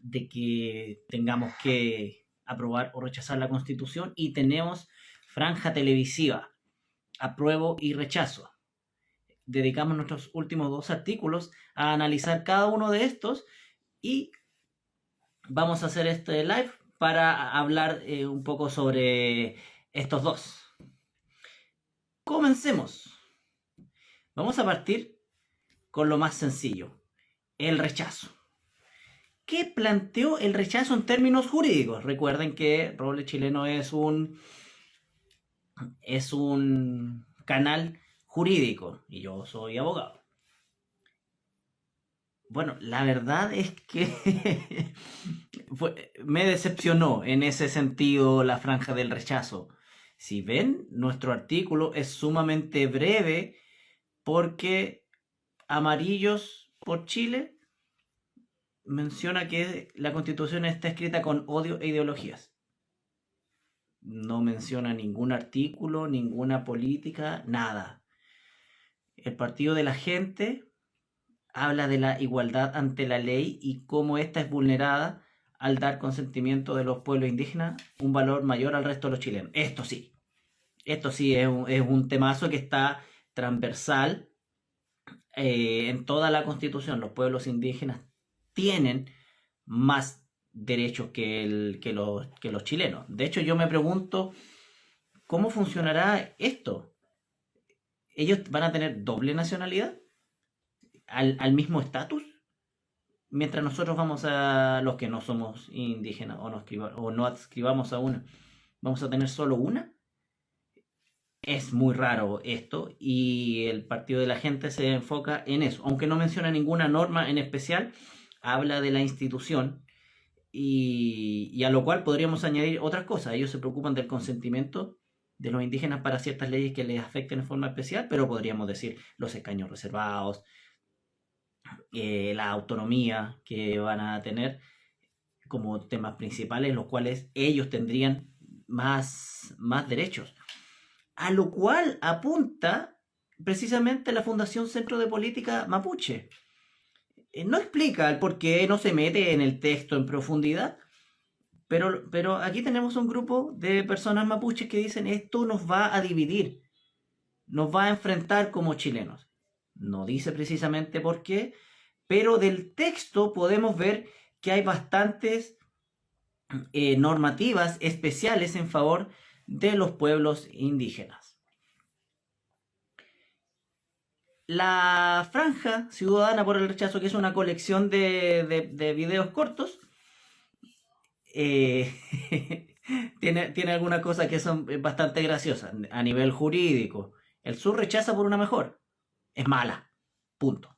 de que tengamos que aprobar o rechazar la Constitución, y tenemos franja televisiva, apruebo y rechazo. Dedicamos nuestros últimos 2 artículos a analizar cada uno de estos, y vamos a hacer este live para hablar un poco sobre estos dos. Comencemos. Vamos a partir con lo más sencillo, el rechazo. ¿Qué planteó el rechazo en términos jurídicos? Recuerden que Roble Chileno es un canal jurídico y yo soy abogado. Bueno, la verdad es que me decepcionó en ese sentido la franja del rechazo. Si ven, nuestro artículo es sumamente breve porque Amarillos por Chile menciona que la Constitución está escrita con odio e ideologías. No menciona ningún artículo, ninguna política, nada. El Partido de la Gente habla de la igualdad ante la ley y cómo ésta es vulnerada al dar consentimiento de los pueblos indígenas un valor mayor al resto de los chilenos. Esto sí es un temazo que está transversal en toda la Constitución. Los pueblos indígenas tienen más derechos que los chilenos. De hecho, yo me pregunto, ¿cómo funcionará esto? ¿Ellos van a tener doble nacionalidad? ¿Al mismo estatus? Mientras nosotros vamos a, los que no somos indígenas o no adscribamos a una, vamos a tener solo una. Es muy raro esto, y el Partido de la Gente se enfoca en eso, aunque no menciona ninguna norma en especial. Habla de la institución, y a lo cual podríamos añadir otras cosas. Ellos se preocupan del consentimiento de los indígenas para ciertas leyes que les afecten en forma especial, pero podríamos decir los escaños reservados, la autonomía que van a tener como temas principales, los cuales ellos tendrían más derechos. A lo cual apunta precisamente la Fundación Centro de Política Mapuche. No explica el por qué, no se mete en el texto en profundidad, pero aquí tenemos un grupo de personas mapuches que dicen: esto nos va a dividir, nos va a enfrentar como chilenos. No dice precisamente por qué, pero del texto podemos ver que hay bastantes normativas especiales en favor de los pueblos indígenas. La Franja Ciudadana por el Rechazo, que es una colección de videos cortos, tiene algunas cosas que son bastante graciosas a nivel jurídico. El sur rechaza por una mejor. Es mala. Punto.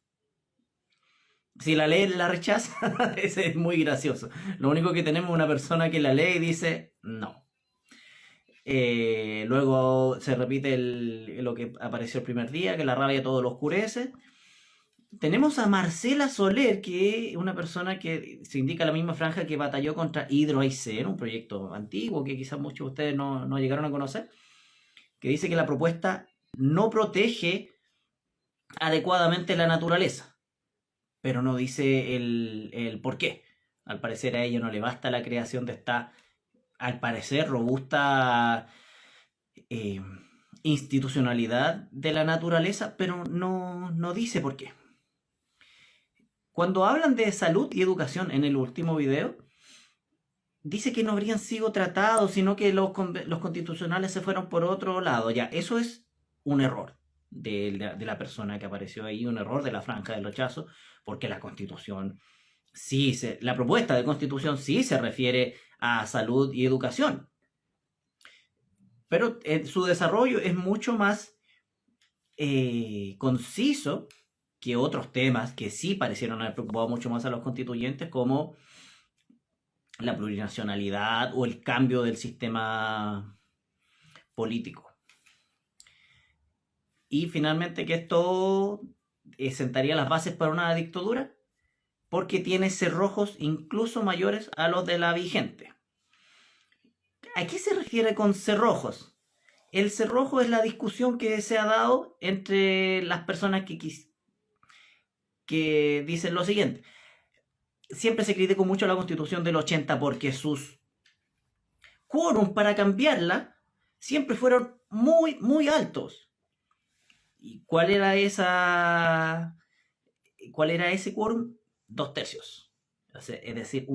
Si la ley la rechaza, ese es muy gracioso. Lo único que tenemos es una persona que la lee y dice no. Luego se repite lo que apareció el primer día, que la rabia todo lo oscurece. Tenemos a Marcela Soler, que es una persona que se indica la misma franja que batalló contra Hidroaicén, un proyecto antiguo que quizás muchos de ustedes no llegaron a conocer, que dice que la propuesta no protege adecuadamente la naturaleza, pero no dice el por qué. Al parecer a ello no le basta la creación de esta, al parecer, robusta institucionalidad de la naturaleza, pero no dice por qué. Cuando hablan de salud y educación en el último video, dice que no habrían sido tratados, sino que los constitucionales se fueron por otro lado. Ya, eso es un error de la persona que apareció ahí, un error de la franja del rechazo, porque la constitución la propuesta de constitución sí se refiere a salud y educación, pero su desarrollo es mucho más conciso que otros temas que sí parecieron haber preocupado mucho más a los constituyentes, como la plurinacionalidad o el cambio del sistema político. Y finalmente que esto sentaría las bases para una dictadura, porque tiene cerrojos incluso mayores a los de la vigente. ¿A qué se refiere con cerrojos? El cerrojo es la discusión que se ha dado entre las personas que dicen lo siguiente: siempre se criticó mucho la Constitución del 80 porque sus quórums para cambiarla siempre fueron muy, muy altos. ¿Y cuál era ese quórum? 2/3. Es decir,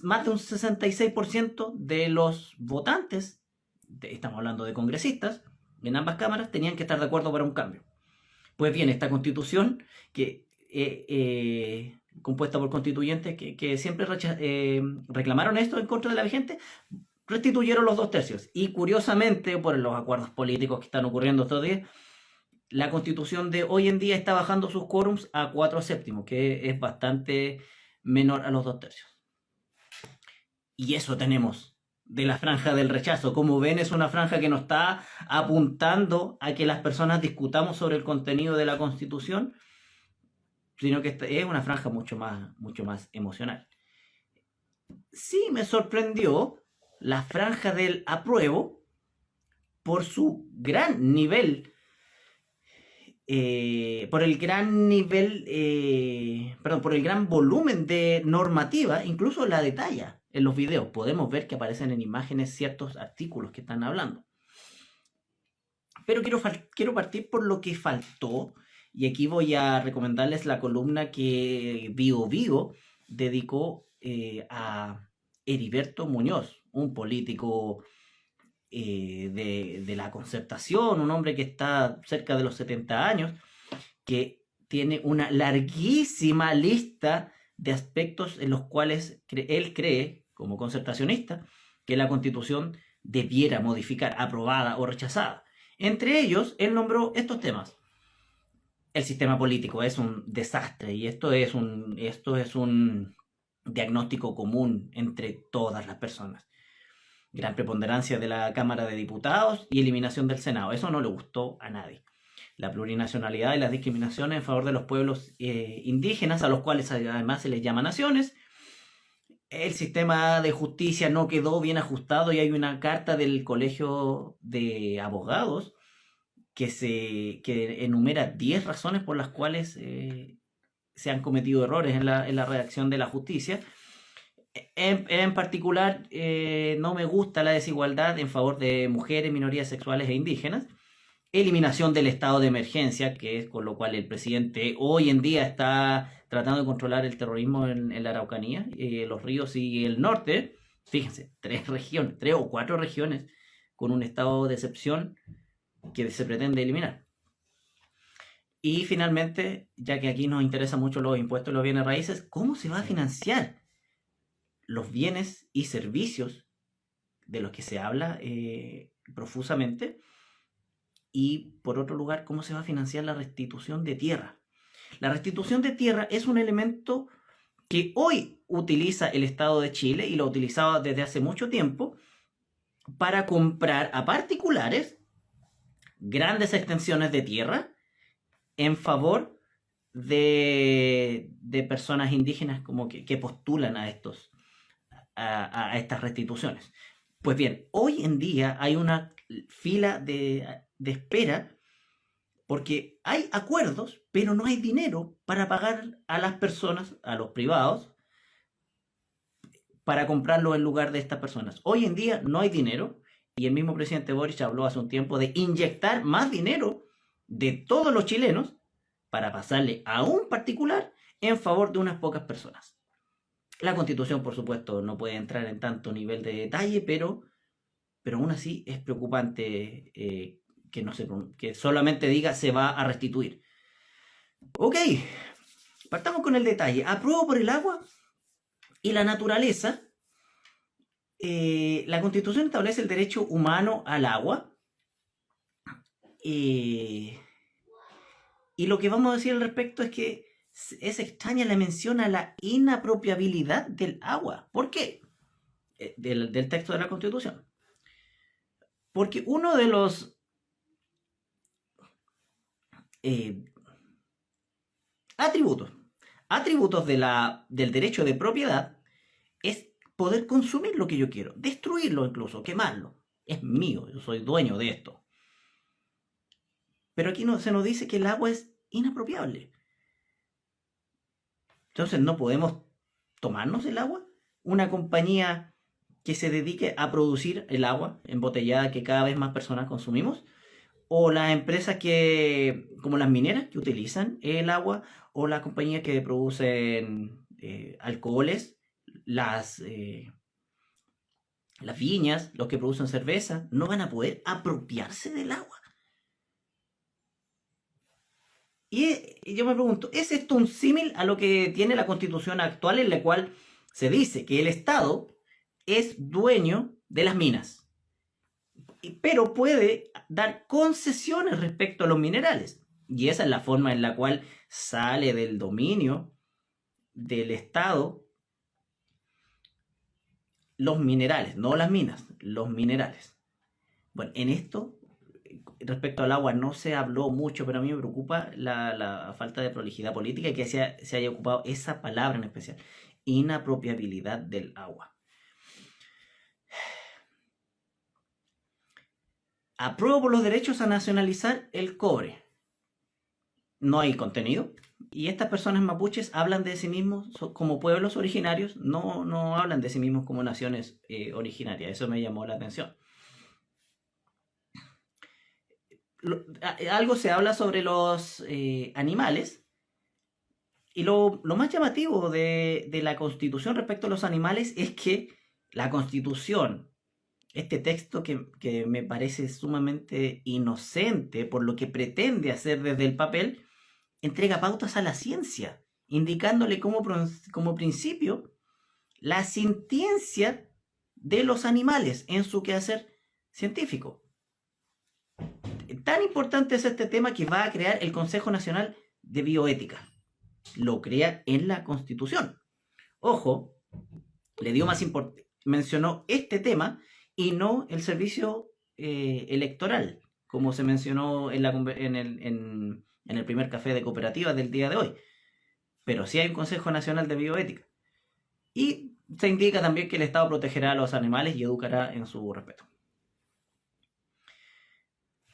más de un 66% de los votantes, estamos hablando de congresistas, en ambas cámaras, tenían que estar de acuerdo para un cambio. Pues bien, esta constitución, que compuesta por constituyentes que siempre reclamaron esto en contra de la vigente, restituyeron los 2/3. Y curiosamente, por los acuerdos políticos que están ocurriendo estos días, la constitución de hoy en día está bajando sus quórums a 4/7, que es bastante menor a los 2/3. Y eso tenemos de la franja del rechazo. Como ven, es una franja que nos está apuntando a que las personas discutamos sobre el contenido de la Constitución, sino que es una franja mucho más emocional. Sí me sorprendió la franja del apruebo por su gran nivel, por el gran volumen de normativa, incluso la detalla. En los videos podemos ver que aparecen en imágenes ciertos artículos que están hablando. Pero quiero partir por lo que faltó, y aquí voy a recomendarles la columna que Bio dedicó a Heriberto Muñoz, un político de la Concertación, un hombre que está cerca de los 70 años, que tiene una larguísima lista de aspectos en los cuales él cree, como concertacionista, que la Constitución debiera modificar, aprobada o rechazada. Entre ellos, él nombró estos temas. El sistema político es un desastre, y esto es un diagnóstico común entre todas las personas. Gran preponderancia de la Cámara de Diputados y eliminación del Senado. Eso no le gustó a nadie. La plurinacionalidad y las discriminaciones en favor de los pueblos indígenas, a los cuales además se les llama naciones. El sistema de justicia no quedó bien ajustado, y hay una carta del Colegio de Abogados que enumera 10 razones por las cuales se han cometido errores en la redacción de la justicia. En particular, no me gusta la desigualdad en favor de mujeres, minorías sexuales e indígenas. Eliminación del estado de emergencia, que es con lo cual el presidente hoy en día está tratando de controlar el terrorismo en la Araucanía, los ríos y el norte. Fíjense, 3 o 4 regiones con un estado de excepción que se pretende eliminar. Y finalmente, ya que aquí nos interesan mucho los impuestos y los bienes raíces, ¿cómo se va a financiar los bienes y servicios de los que se habla profusamente? Y por otro lugar, ¿cómo se va a financiar la restitución de tierra? La restitución de tierra es un elemento que hoy utiliza el Estado de Chile, y lo utilizaba desde hace mucho tiempo, para comprar a particulares grandes extensiones de tierra en favor de personas indígenas como que postulan a estas restituciones. Pues bien, hoy en día hay una fila de espera porque hay acuerdos, pero no hay dinero para pagar a las personas, a los privados, para comprarlo en lugar de estas personas. Hoy en día no hay dinero, y el mismo presidente Boric habló hace un tiempo de inyectar más dinero de todos los chilenos para pasarle a un particular en favor de unas pocas personas. La Constitución, por supuesto, no puede entrar en tanto nivel de detalle, pero aún así es preocupante que solamente diga se va a restituir. Ok, partamos con el detalle. Apruebo por el agua y la naturaleza. La Constitución establece el derecho humano al agua. Y lo que vamos a decir al respecto es que es extraña la mención a la inapropiabilidad del agua. ¿Por qué? Del texto de la Constitución. Porque uno de los atributos del derecho de propiedad es poder consumir lo que yo quiero, destruirlo incluso, quemarlo. Es mío, yo soy dueño de esto. Pero aquí se nos dice que el agua es inapropiable. Entonces no podemos tomarnos el agua. Una compañía que se dedique a producir el agua embotellada que cada vez más personas consumimos, o las empresas que, como las mineras, que utilizan el agua, o las compañías que producen alcoholes, las viñas, los que producen cerveza, no van a poder apropiarse del agua. Y yo me pregunto, ¿es esto un símil a lo que tiene la constitución actual, en la cual se dice que el Estado es dueño de las minas, pero puede dar concesiones respecto a los minerales? Y esa es la forma en la cual sale del dominio del Estado los minerales, no las minas, los minerales. Bueno, en esto, respecto al agua, no se habló mucho, pero a mí me preocupa la falta de prolijidad política y que se haya ocupado esa palabra en especial, inapropiabilidad del agua. Apruebo por los derechos a nacionalizar el cobre. No hay contenido. Y estas personas mapuches hablan de sí mismos como pueblos originarios, no hablan de sí mismos como naciones originarias. Eso me llamó la atención. Algo se habla sobre los animales, y lo más llamativo de la Constitución respecto a los animales es que la Constitución, este texto que me parece sumamente inocente por lo que pretende hacer desde el papel, entrega pautas a la ciencia, indicándole como principio la sintiencia de los animales en su quehacer científico. Tan importante es este tema que va a crear el Consejo Nacional de Bioética. Lo crea en la Constitución. Ojo, le dio más importancia, mencionó este tema y no el servicio electoral, como se mencionó en el primer café de cooperativas del día de hoy. Pero sí hay un Consejo Nacional de Bioética. Y se indica también que el Estado protegerá a los animales y educará en su respeto.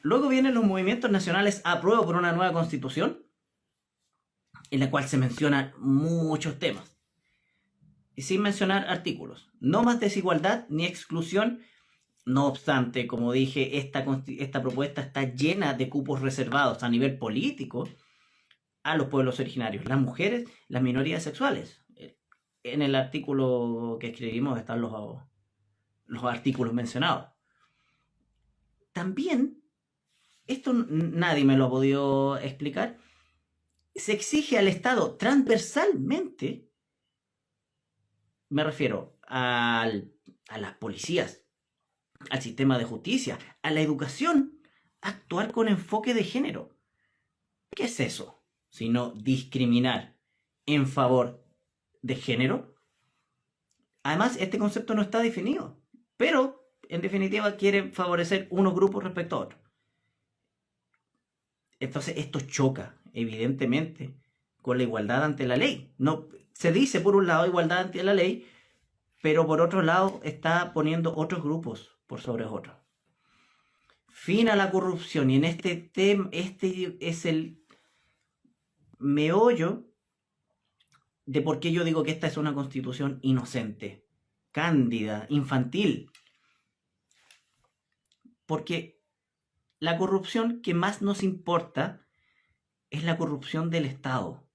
Luego vienen los movimientos nacionales apruebo por una nueva constitución, en la cual se mencionan muchos temas, y sin mencionar artículos. No más desigualdad ni exclusión. No obstante, como dije, esta propuesta está llena de cupos reservados a nivel político a los pueblos originarios, las mujeres, las minorías sexuales. En el artículo que escribimos están los artículos mencionados. También, esto nadie me lo ha podido explicar, se exige al Estado transversalmente, me refiero a las policías, al sistema de justicia, a la educación, actuar con enfoque de género. ¿Qué es eso? Sino discriminar en favor de género. Además, este concepto no está definido, pero en definitiva quiere favorecer unos grupos respecto a otros. Entonces esto choca evidentemente con la igualdad ante la ley. No, se dice por un lado igualdad ante la ley, pero por otro lado está poniendo otros grupos por sobre otros. Fin a la corrupción. Y en este tema, este es el meollo de por qué yo digo que esta es una constitución inocente, cándida, infantil. Porque la corrupción que más nos importa es la corrupción del Estado.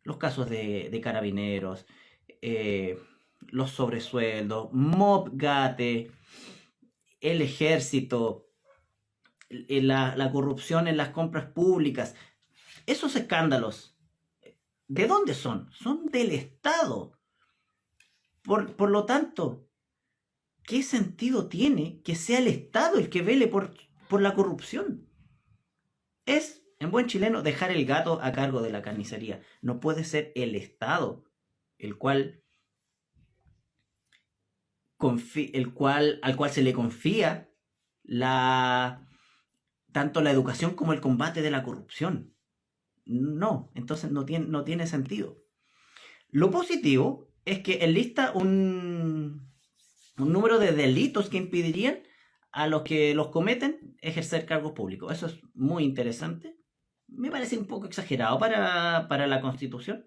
Los casos de carabineros, los sobresueldos, Mobgate, el ejército, la corrupción en las compras públicas. Esos escándalos, ¿de dónde son? Son del Estado. Por lo tanto, ¿qué sentido tiene que sea el Estado el que vele por la corrupción? Es, en buen chileno, dejar el gato a cargo de la carnicería. No puede ser el Estado al cual se le confía tanto la educación como el combate de la corrupción. No, entonces no tiene sentido. Lo positivo es que enlista un número de delitos que impedirían a los que los cometen ejercer cargos públicos. Eso es muy interesante. Me parece un poco exagerado para la Constitución,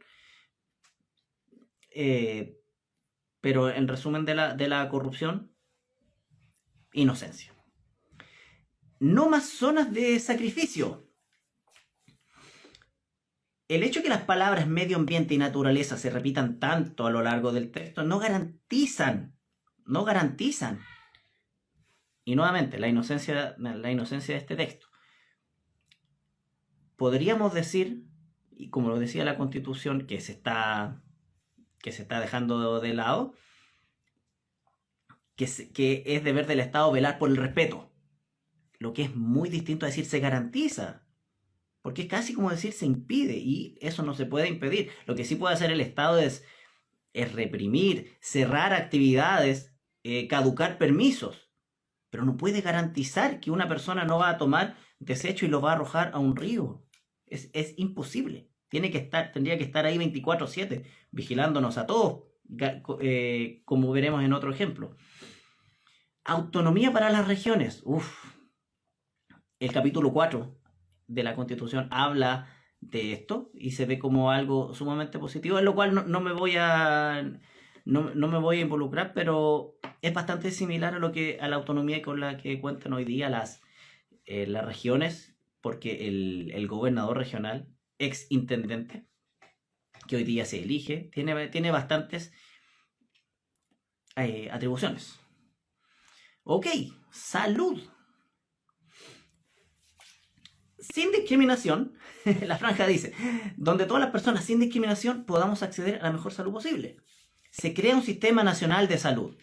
pero en resumen de la corrupción, inocencia. No más zonas de sacrificio. El hecho de que las palabras medio ambiente y naturaleza se repitan tanto a lo largo del texto no garantizan, y nuevamente, la inocencia de este texto. Podríamos decir, y como lo decía la Constitución, que se está dejando de lado, que es deber del Estado velar por el respeto. Lo que es muy distinto a decir se garantiza. Porque es casi como decir se impide, y eso no se puede impedir. Lo que sí puede hacer el Estado es reprimir, cerrar actividades, caducar permisos. Pero no puede garantizar que una persona no va a tomar desecho y lo va a arrojar a un río. Es imposible. Tendría que estar ahí 24/7, vigilándonos a todos, como veremos en otro ejemplo. Autonomía para las regiones. El capítulo 4 de la Constitución habla de esto y se ve como algo sumamente positivo, en lo cual no me voy a involucrar, pero es bastante similar a la autonomía con la que cuentan hoy día las regiones, porque el gobernador regional, ex intendente, que hoy día se elige, tiene bastantes atribuciones. Ok, salud. Sin discriminación, la franja dice, donde todas las personas sin discriminación podamos acceder a la mejor salud posible. Se crea un sistema nacional de salud,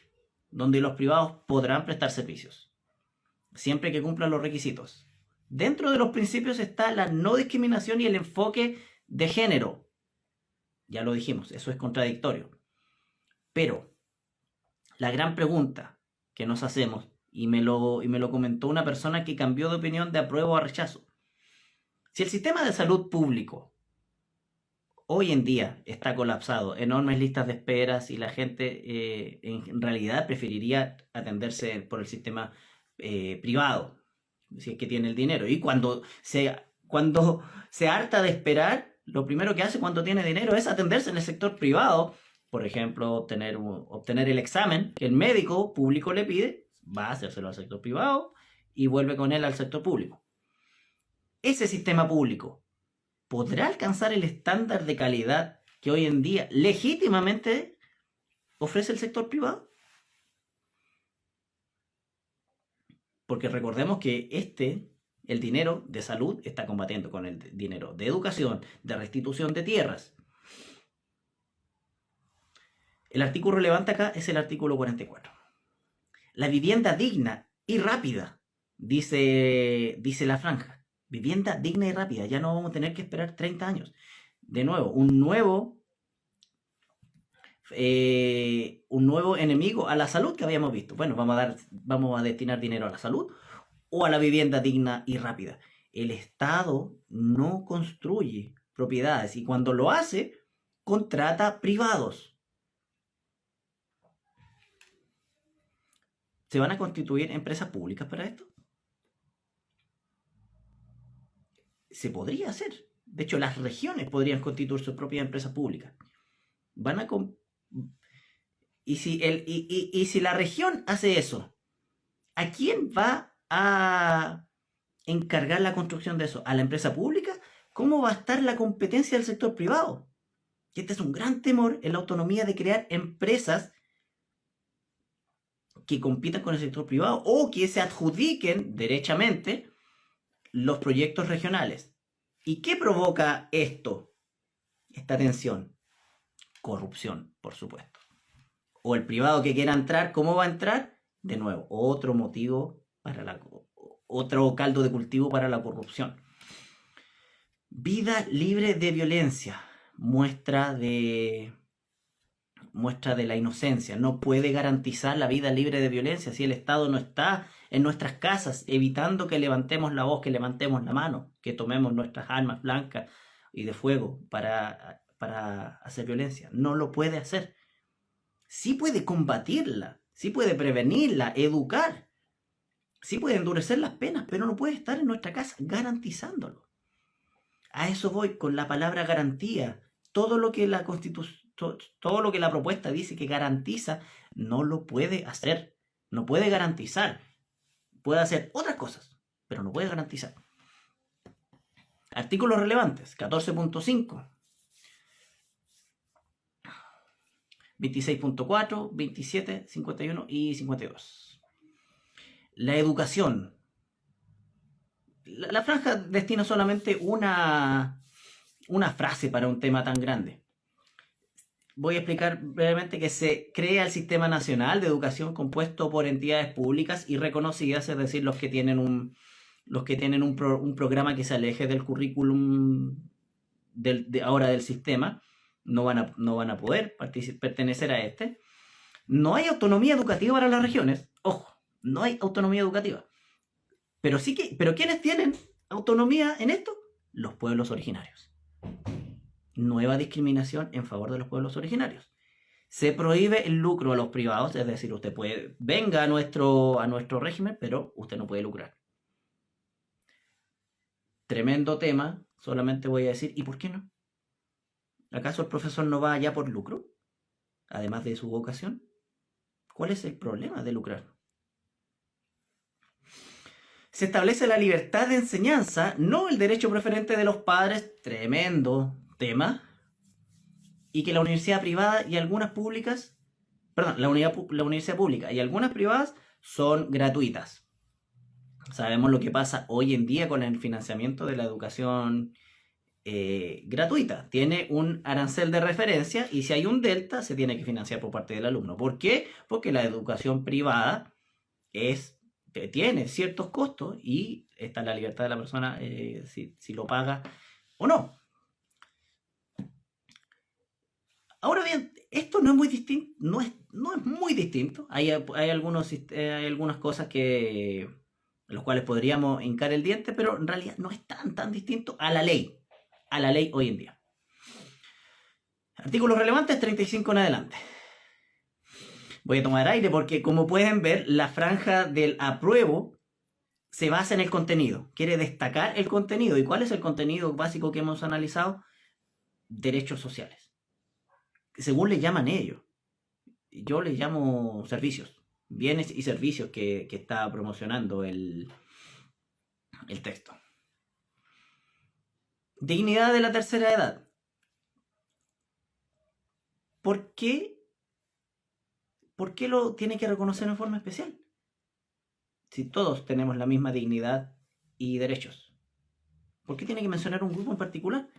donde los privados podrán prestar servicios, siempre que cumplan los requisitos. Dentro de los principios está la no discriminación y el enfoque de género. Ya lo dijimos, eso es contradictorio. Pero la gran pregunta que nos hacemos, y me lo comentó una persona que cambió de opinión de apruebo a rechazo. Si el sistema de salud público hoy en día está colapsado, enormes listas de esperas y la gente en realidad preferiría atenderse por el sistema privado, si es que tiene el dinero. Y cuando se harta de esperar, lo primero que hace cuando tiene dinero es atenderse en el sector privado. Por ejemplo, obtener el examen que el médico público le pide, va a hacérselo al sector privado y vuelve con él al sector público. Ese sistema público podrá alcanzar el estándar de calidad que hoy en día legítimamente ofrece el sector privado. Porque recordemos que el dinero de salud está combatiendo con el dinero de educación, de restitución de tierras. El artículo relevante acá es el artículo 44. La vivienda digna y rápida, dice la franja. Vivienda digna y rápida, ya no vamos a tener que esperar 30 años. De nuevo, un nuevo enemigo a la salud que habíamos visto. Bueno, vamos a destinar dinero a la salud o a la vivienda digna y rápida. El Estado no construye propiedades y cuando lo hace, contrata privados. ¿Se van a constituir empresas públicas para esto? Se podría hacer. De hecho, las regiones podrían constituir sus propias empresas públicas. Y si la región hace eso, ¿a quién va a encargar la construcción de eso? ¿A la empresa pública? ¿Cómo va a estar la competencia del sector privado? Y este es un gran temor en la autonomía de crear empresas que compitan con el sector privado o que se adjudiquen derechamente los proyectos regionales. ¿Y qué provoca esto? Esta tensión. Corrupción, por supuesto. O el privado que quiera entrar, ¿cómo va a entrar? De nuevo, otro motivo otro caldo de cultivo para la corrupción. Vida libre de violencia. Muestra de la inocencia. No puede garantizar la vida libre de violencia si el Estado no está en nuestras casas evitando que levantemos la voz, que levantemos la mano, que tomemos nuestras armas blancas y de fuego para hacer violencia. No lo puede hacer. Sí puede combatirla, sí puede prevenirla, educar, sí puede endurecer las penas, pero no puede estar en nuestra casa garantizándolo. A eso voy con la palabra garantía. Todo lo que la todo lo que la propuesta dice que garantiza, no lo puede hacer. No puede garantizar. Puede hacer otras cosas, pero no puede garantizar. Artículos relevantes, 14.5, 26.4, 27, 51 y 52. La educación. La franja destina solamente una frase para un tema tan grande. Voy a explicar brevemente que se crea el Sistema Nacional de Educación compuesto por entidades públicas y reconocidas, es decir, los que tienen un programa que se aleje del currículum ahora del sistema, no van a poder pertenecer a este. No hay autonomía educativa para las regiones, ojo, no hay autonomía educativa. Pero ¿quiénes tienen autonomía en esto? Los pueblos originarios. Nueva discriminación en favor de los pueblos originarios. Se prohíbe el lucro a los privados, es decir, usted venga a nuestro régimen, pero usted no puede lucrar. Tremendo tema, solamente voy a decir, ¿y por qué no? ¿Acaso el profesor no va allá por lucro? Además de su vocación. ¿Cuál es el problema de lucrar? Se establece la libertad de enseñanza, no el derecho preferente de los padres, tremendo tema, y que la universidad privada y algunas públicas, la universidad pública y algunas privadas son gratuitas. Sabemos lo que pasa hoy en día con el financiamiento de la educación gratuita. Tiene un arancel de referencia y si hay un delta se tiene que financiar por parte del alumno. ¿Por qué? Porque la educación privada tiene ciertos costos y está en la libertad de la persona si lo paga o no. Ahora bien, esto no es muy distinto, no es muy distinto. Hay algunas cosas en las cuales podríamos hincar el diente, pero en realidad no es tan distinto a la ley hoy en día. Artículos relevantes 35 en adelante. Voy a tomar aire porque, como pueden ver, la franja del apruebo se basa en el contenido. Quiere destacar el contenido. ¿Y cuál es el contenido básico que hemos analizado? Derechos sociales. Según le llaman ellos. Yo les llamo servicios. Bienes y servicios que está promocionando el texto. Dignidad de la tercera edad. ¿Por qué lo tiene que reconocer en forma especial? Si todos tenemos la misma dignidad y derechos. ¿Por qué tiene que mencionar un grupo en particular?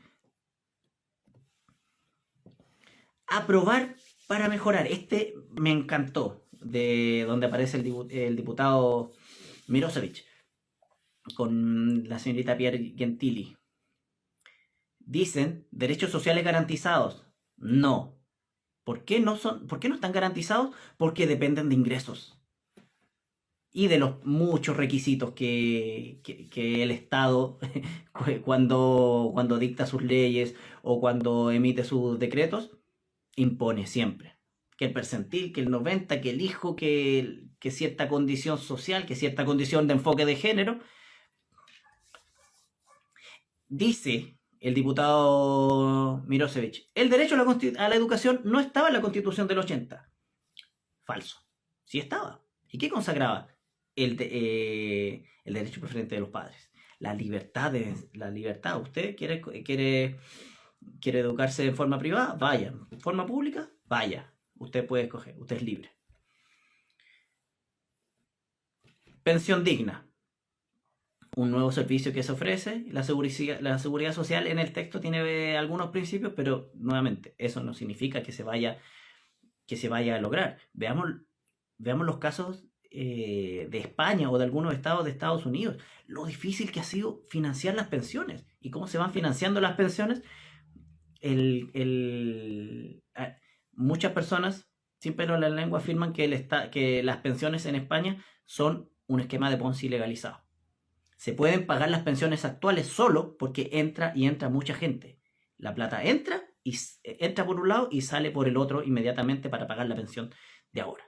Aprobar para mejorar. Este me encantó, de donde aparece el diputado Mirosevic con la señorita Pierre Gentili. Dicen derechos sociales garantizados. No. ¿Por qué no están garantizados? Porque dependen de ingresos y de los muchos requisitos que el Estado cuando dicta sus leyes o cuando emite sus decretos impone siempre. Que el percentil, que el 90, que el hijo, que cierta condición social, que cierta condición de enfoque de género. Dice el diputado Mirosevic, el derecho a la educación no estaba en la Constitución del 80. Falso. Sí estaba. ¿Y qué consagraba? El derecho preferente de los padres. La libertad. ¿Usted quiere educarse en forma privada? Vaya. ¿En forma pública? Vaya. Usted puede escoger. Usted es libre. Pensión digna. Un nuevo servicio que se ofrece. La seguridad social en el texto tiene algunos principios, pero nuevamente, eso no significa que se vaya a lograr. Veamos los casos de España o de algunos estados de Estados Unidos. Lo difícil que ha sido financiar las pensiones. ¿Y cómo se van financiando las pensiones? Muchas personas, sin pelo en la lengua, afirman que las pensiones en España son un esquema de Ponzi legalizado. Se pueden pagar las pensiones actuales solo porque entra mucha gente. La plata entra por un lado y sale por el otro inmediatamente para pagar la pensión de ahora.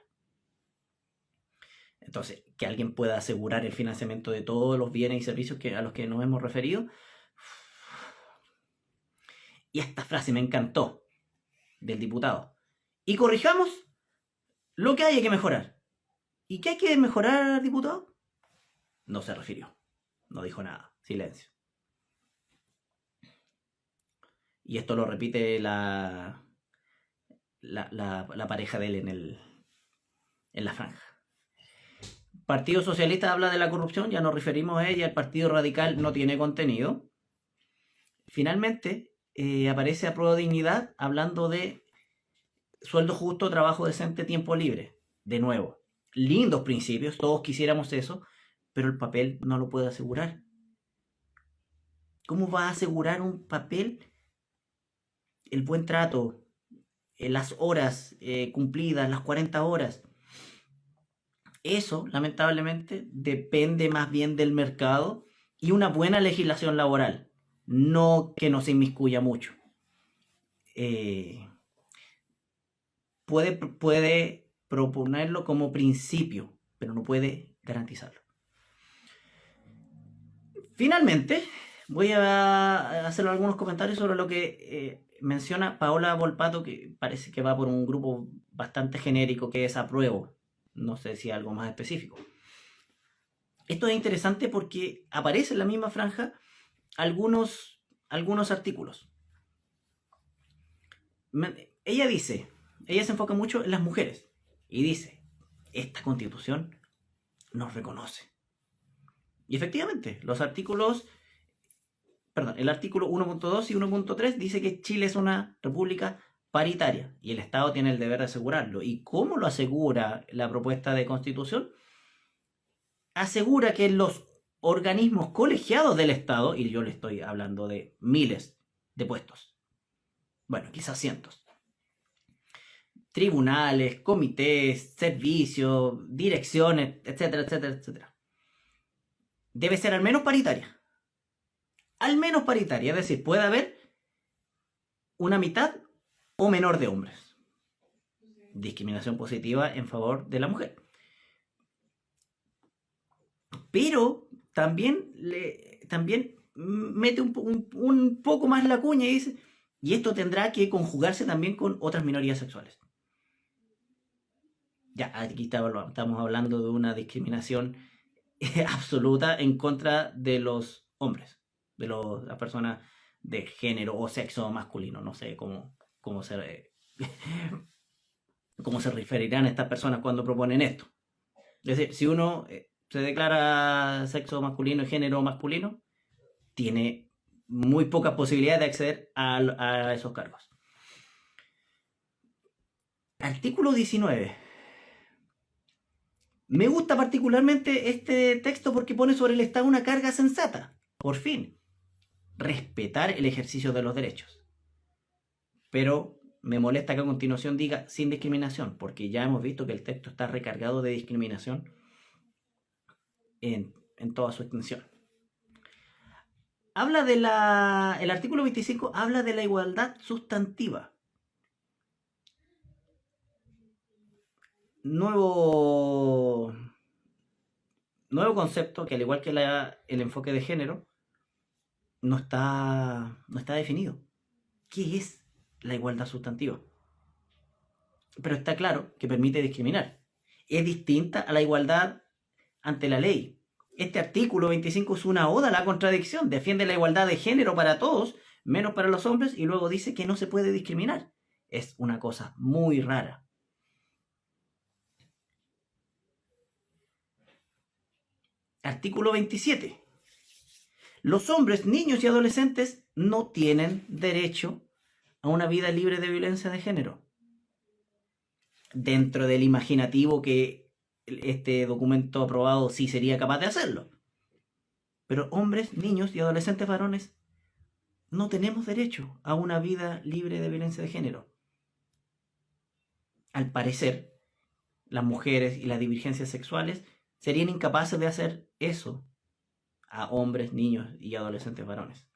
Entonces, que alguien pueda asegurar el financiamiento de todos los bienes y servicios a los que nos hemos referido. Y esta frase me encantó. del diputado. Y corrijamos lo que haya que mejorar. ¿Y qué hay que mejorar, diputado? No se refirió. No dijo nada. Silencio. Y esto lo repite la pareja de él en la franja. Partido Socialista habla de la corrupción, ya nos referimos a ella. El Partido Radical no tiene contenido. Finalmente, aparece Apruebo Dignidad hablando de sueldo justo, trabajo decente, tiempo libre. De nuevo, lindos principios, todos quisiéramos eso, pero el papel no lo puede asegurar. ¿Cómo va a asegurar un papel el buen trato, las horas cumplidas, las 40 horas? Eso, lamentablemente, depende más bien del mercado y una buena legislación laboral, no que no se inmiscuya mucho. Puede proponerlo como principio, pero no puede garantizarlo. Finalmente, voy a hacer algunos comentarios sobre lo que menciona Paola Volpato, que parece que va por un grupo bastante genérico, que es apruebo. No sé si algo más específico. Esto es interesante porque aparece en la misma franja algunos artículos. Ella se enfoca mucho en las mujeres y dice, esta Constitución nos reconoce. Y efectivamente, el artículo 1.2 y 1.3 dice que Chile es una república paritaria y el Estado tiene el deber de asegurarlo. ¿Y cómo lo asegura la propuesta de Constitución? Asegura que los organismos colegiados del Estado, y yo le estoy hablando de miles de puestos, bueno, quizás cientos, tribunales, comités, servicios, direcciones, etcétera, etcétera, etcétera, debe ser al menos paritaria. Al menos paritaria, es decir, puede haber una mitad o menor de hombres. Discriminación positiva en favor de la mujer. Pero también mete un poco más la cuña y dice, y esto tendrá que conjugarse también con otras minorías sexuales. Ya, aquí estamos hablando de una discriminación absoluta en contra de los hombres, de las personas de género o sexo masculino. No sé cómo se referirán estas personas cuando proponen esto. Es decir, si uno se declara sexo masculino y género masculino, tiene muy pocas posibilidades de acceder a esos cargos. Artículo 19. Me gusta particularmente este texto porque pone sobre el Estado una carga sensata. Por fin, respetar el ejercicio de los derechos. Pero me molesta que a continuación diga sin discriminación, porque ya hemos visto que el texto está recargado de discriminación en toda su extensión. El artículo 25 habla de la igualdad sustantiva. Nuevo concepto que, al igual que el enfoque de género, no está definido. ¿Qué es la igualdad sustantiva? Pero está claro que permite discriminar. Es distinta a la igualdad ante la ley. Este artículo 25 es una oda a la contradicción. Defiende la igualdad de género para todos, menos para los hombres, y luego dice que no se puede discriminar. Es una cosa muy rara. Artículo 27. Los hombres, niños y adolescentes no tienen derecho a una vida libre de violencia de género. Dentro del imaginativo que este documento aprobado sí sería capaz de hacerlo. Pero hombres, niños y adolescentes varones no tenemos derecho a una vida libre de violencia de género. Al parecer, las mujeres y las divergencias sexuales serían incapaces de hacer eso a hombres, niños y adolescentes varones.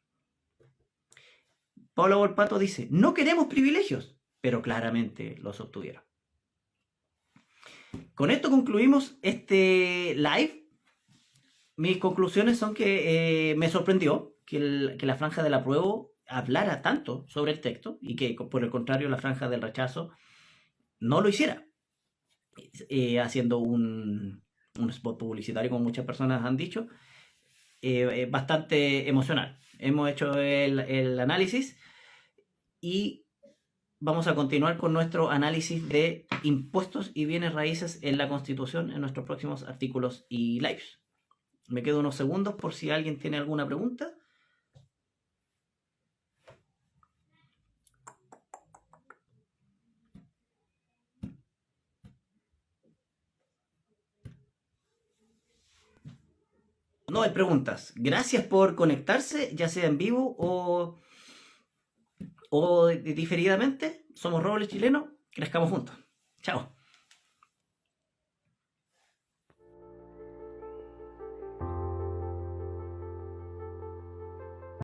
Paola Volpato dice, no queremos privilegios, pero claramente los obtuvieron. Con esto concluimos este live. Mis conclusiones son que me sorprendió que la franja del apruebo hablara tanto sobre el texto y que por el contrario la franja del rechazo no lo hiciera, haciendo un spot publicitario, como muchas personas han dicho, bastante emocional. Hemos hecho el análisis y vamos a continuar con nuestro análisis de impuestos y bienes raíces en la Constitución en nuestros próximos artículos y lives. Me quedo unos segundos por si alguien tiene alguna pregunta. No hay preguntas. Gracias por conectarse, ya sea en vivo o diferidamente. Somos Robles Chileno. Crezcamos juntos. Chao.